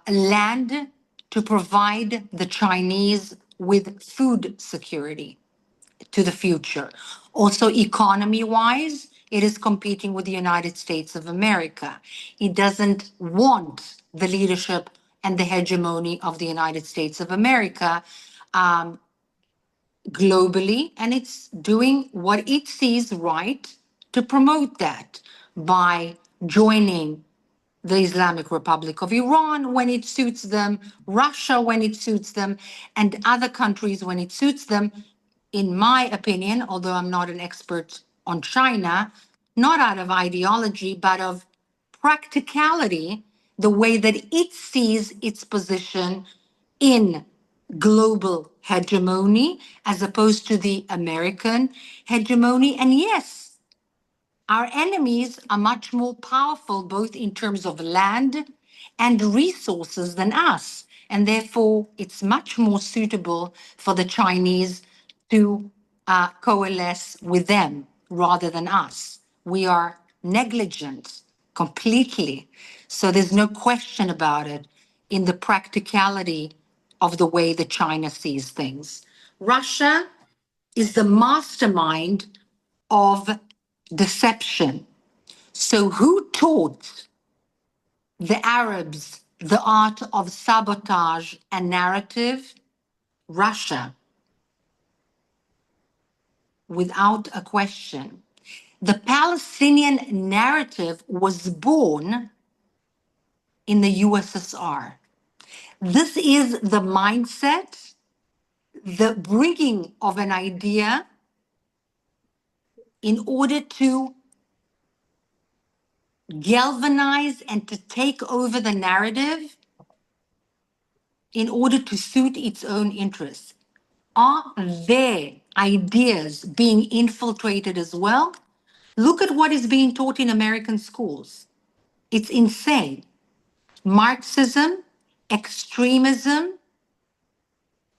land to provide the Chinese with food security to the future. Also, economy-wise, it is competing with the United States of America. It doesn't want the leadership and the hegemony of the United States of America globally, and it's doing what it sees right to promote that by joining the Islamic Republic of Iran when it suits them, Russia when it suits them, and other countries when it suits them. In my opinion, although I'm not an expert on China, not out of ideology, but of practicality, the way that it sees its position in global hegemony as opposed to the American hegemony. And yes, our enemies are much more powerful, both in terms of land and resources than us. And therefore, it's much more suitable for the Chinese to coalesce with them rather than us. We are negligent completely. So there's no question about it in the practicality of the way that China sees things. Russia is the mastermind of deception. So who taught the Arabs, the art of sabotage and narrative, Russia, without a question. The Palestinian narrative was born in the USSR. This is the mindset, the bringing of an idea in order to galvanize and to take over the narrative in order to suit its own interests. Are their ideas being infiltrated as well? Look at what is being taught in American schools. It's insane. Marxism, extremism,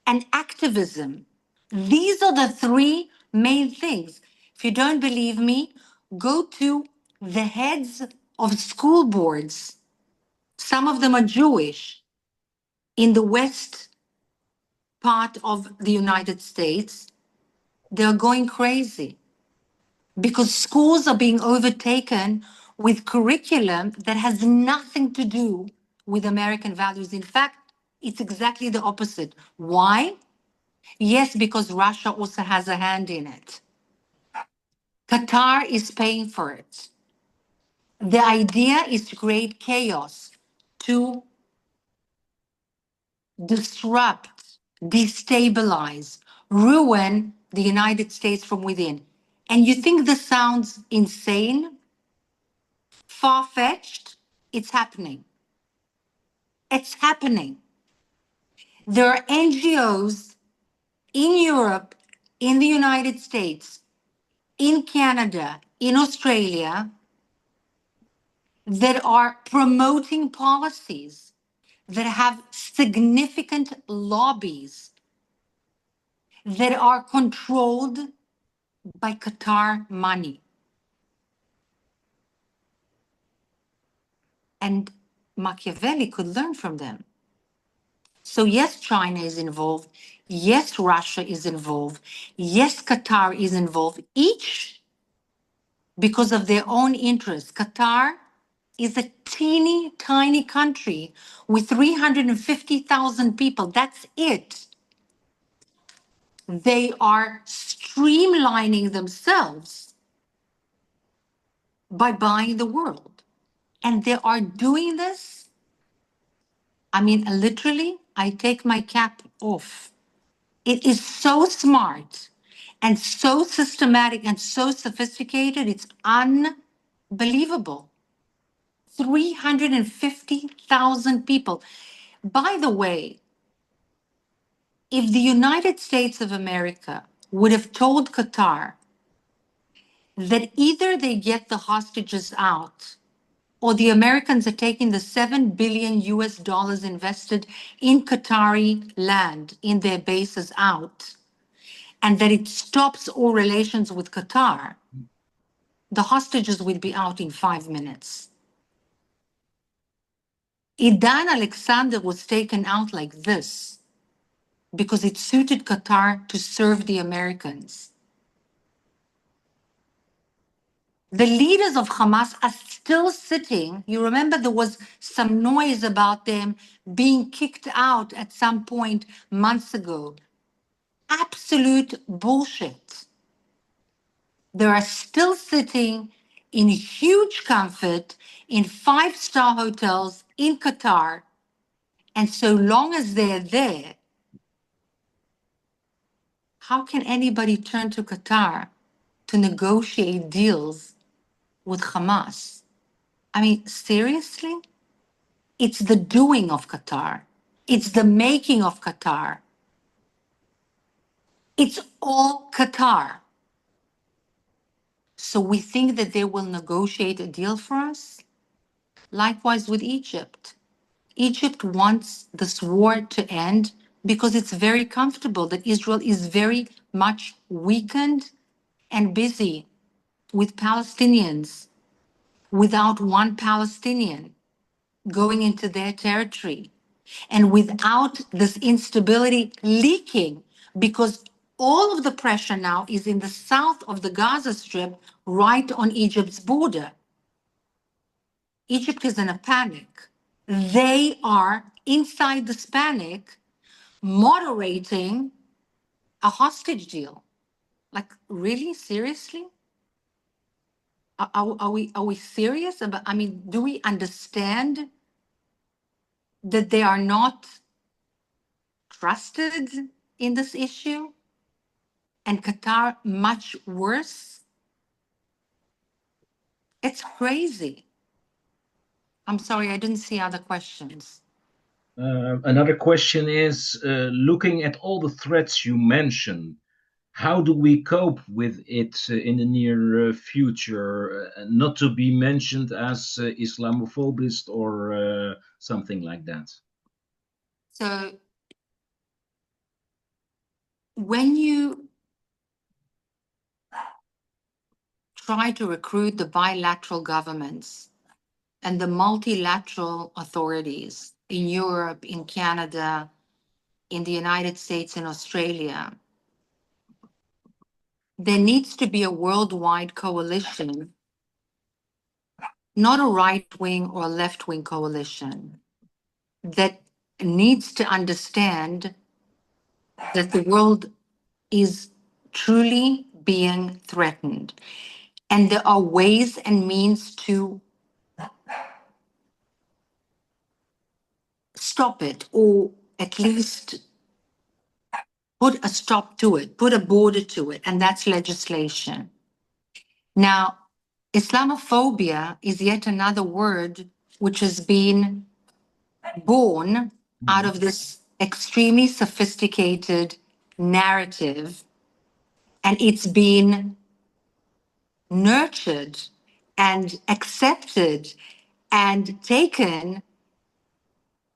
and activism. These are the three main things. If you don't believe me, go to the heads of school boards. Some of them are Jewish in the west part of the United States. They're going crazy because schools are being overtaken with curriculum that has nothing to do with American values. In fact, it's exactly the opposite. Why? Yes, because Russia also has a hand in it. Qatar is paying for it. The idea is to create chaos, to disrupt, destabilize, ruin the United States from within. And you think this sounds insane, far-fetched? It's happening. It's happening. There are NGOs in Europe, in the United States, in Canada, in Australia, that are promoting policies that have significant lobbies that are controlled by Qatar money. And Machiavelli could learn from them. So yes, China is involved. Yes, Russia is involved. Yes, Qatar is involved, each because of their own interests. Qatar is a teeny tiny country with 350,000 people. That's it. They are streamlining themselves by buying the world. And they are doing this. I mean, literally, I take my cap off. It is so smart and so systematic and so sophisticated. It's unbelievable. 350,000 people. By the way, if the United States of America would have told Qatar that either they get the hostages out or the Americans are taking the $7 billion invested in Qatari land in their bases out, and that it stops all relations with Qatar, the hostages will be out in 5 minutes. Idan Alexander was taken out like this because it suited Qatar to serve the Americans. The leaders of Hamas are still sitting. You remember there was some noise about them being kicked out at some point months ago. Absolute bullshit. They are still sitting in huge comfort in 5-star hotels in Qatar. And so long as they're there, how can anybody turn to Qatar to negotiate deals with Hamas? I mean, seriously? It's the doing of Qatar. It's the making of Qatar. It's all Qatar. So we think that they will negotiate a deal for us? Likewise with Egypt. Egypt wants this war to end because it's very comfortable that Israel is very much weakened and busy with Palestinians without one Palestinian going into their territory and without this instability leaking, because all of the pressure now is in the south of the Gaza Strip, right on Egypt's border. Egypt is in a panic. They are inside this panic moderating a hostage deal. Like, really? Seriously? Are we serious about, I mean, do we understand that they are not trusted in this issue? And Qatar much worse? It's crazy. I'm sorry, I didn't see other questions. Another question is, looking at all the threats you mentioned, how do we cope with it in the near future? Not to be mentioned as Islamophobist or something like that. So when you try to recruit the bilateral governments and the multilateral authorities in Europe, in Canada, in the United States, and Australia, there needs to be a worldwide coalition, not a right-wing or left-wing coalition, that needs to understand that the world is truly being threatened. And there are ways and means to stop it, or at least put a stop to it, put a border to it, and that's legislation. Now, Islamophobia is yet another word which has been born out of this extremely sophisticated narrative, and it's been nurtured and accepted and taken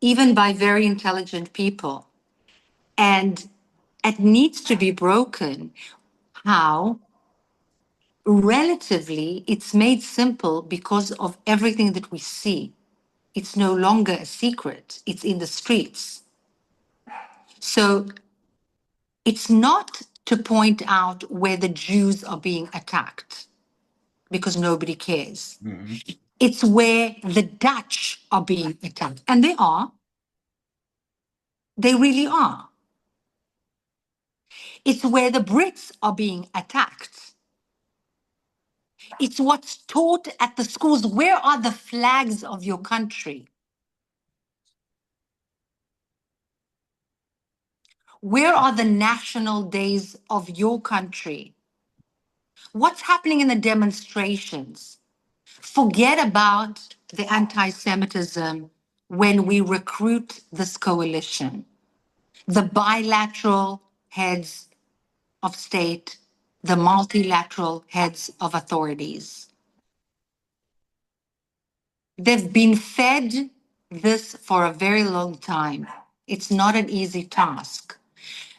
even by very intelligent people. And it needs to be broken. How? Relatively, it's made simple because of everything that we see. It's no longer a secret, it's in the streets. So it's not to point out where the Jews are being attacked, because nobody cares. It's where the Dutch are being attacked. And they are. They really are. It's where the Brits are being attacked. It's what's taught at the schools. Where are the flags of your country? Where are the national days of your country? What's happening in the demonstrations? Forget about the anti-Semitism when we recruit this coalition. The bilateral heads of state, the multilateral heads of authorities. They've been fed this for a very long time. It's not an easy task.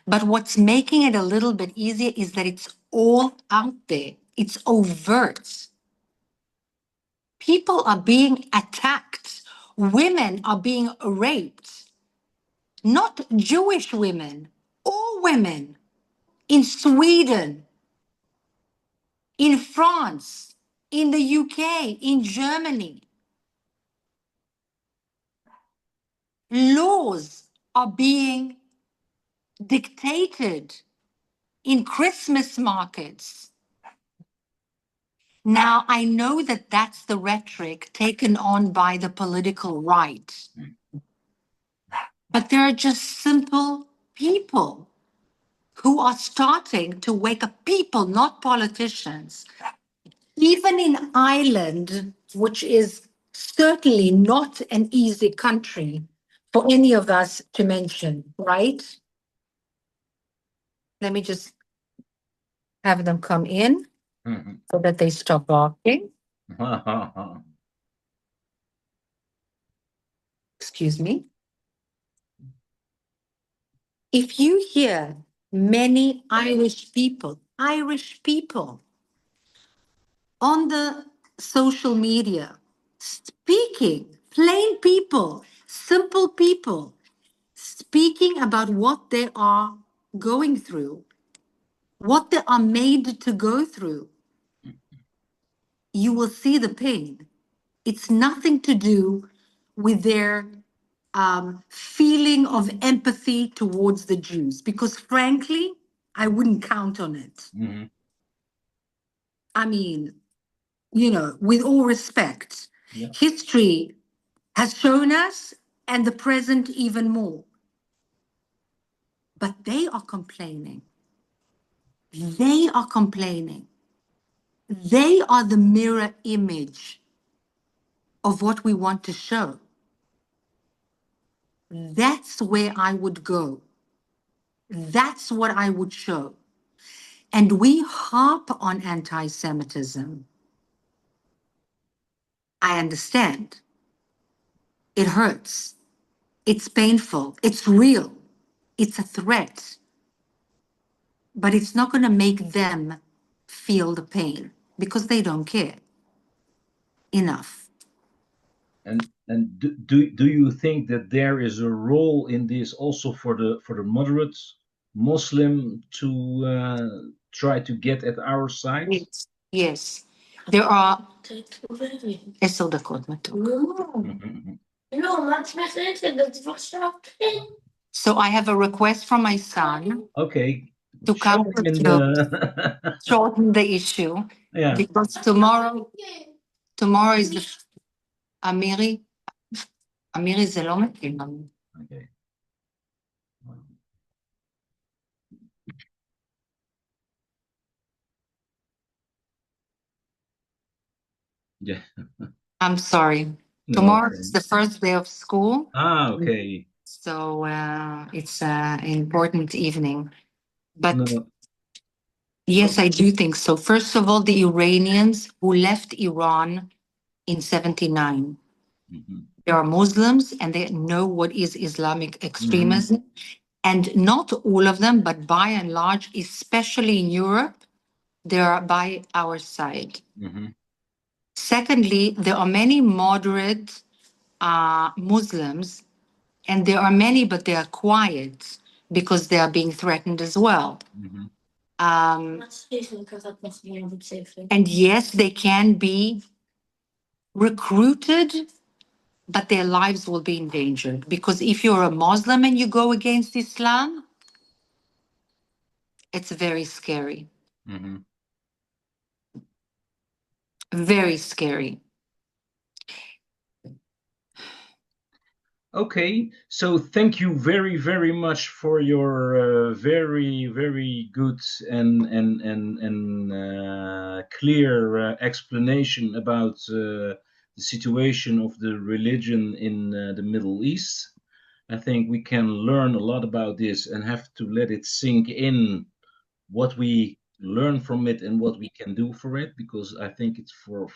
But what's making it a little bit easier is that it's all out there. It's overt. People are being attacked. Women are being raped. Not Jewish women, all women. In Sweden, in France, in the UK, in Germany. Laws are being dictated in Christmas markets. Now, I know that that's the rhetoric taken on by the political right. But there are just simple people who are starting to wake up. People, not politicians. Even in Ireland, which is certainly not an easy country for any of us to mention, right? Let me just have them come in so that they stop barking. Excuse me. If you hear many Irish people on the social media speaking, plain people, simple people, speaking about what they are going through, what they are made to go through, you will see the pain. It's nothing to do with their feeling of empathy towards the Jews, because frankly, I wouldn't count on it. Mhm. I mean, you know, with all respect, Yeah. history has shown us, and the present even more. But they are complaining. They are complaining. They are the mirror image of what we want to show. That's where I would go. That's what I would show. And we harp on anti-Semitism. I understand. It hurts. It's painful. It's real. It's a threat. But it's not going to make them feel the pain because they don't care enough. And do you think that there is a role in this also for the moderate Muslim to try to get at our side? Yes. Yes. There are 10 דקות מתוק. So I have a request from my son Okay. to come Show him in to shorten the issue, yeah. because tomorrow is the Amiri זה לא מתאים לנו. Okay. Yeah. I'm sorry. No, Tomorrow okay. is the first day of school. Okay. So it's an important evening. But No. yes, I do think so. First of all, the Iranians who left Iran in 79. Mm-hmm. They are Muslims and they know what is Islamic extremism. And not all of them, but by and large, especially in Europe, they are by our side. Mm-hmm. Secondly, there are many moderate Muslims, and there are many, but they are quiet because they are being threatened as well. Mm-hmm. And yes, they can be recruited, but their lives will be endangered. Because if you're a Muslim and you go against Islam, it's very scary. Mm-hmm. Very scary. Okay, so thank you very, very much for your very, very good and clear explanation about the situation of the religion in the Middle East. I think we can learn a lot about this and have to let it sink in what we learn from it and what we can do for it, because I think it's for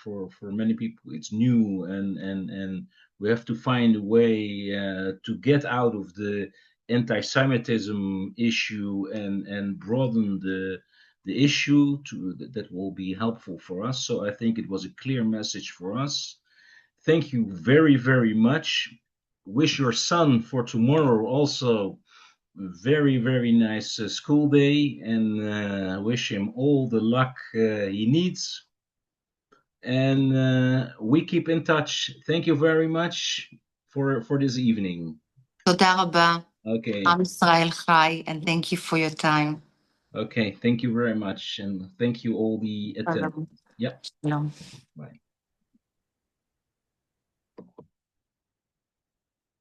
many people it's new and we have to find a way to get out of the anti-Semitism issue and broaden the issue to that will be helpful for us. So I think it was a clear message for us. Thank you very, very much. Wish your son for tomorrow also very, very nice school day, and wish him all the luck he needs. And we keep in touch. Thank you very much for this evening. תודה רבה. Okay. עם ישראל חי, and thank you for your time. Okay. Thank you very much, and thank you all the attendees. Yep. שלום. Bye.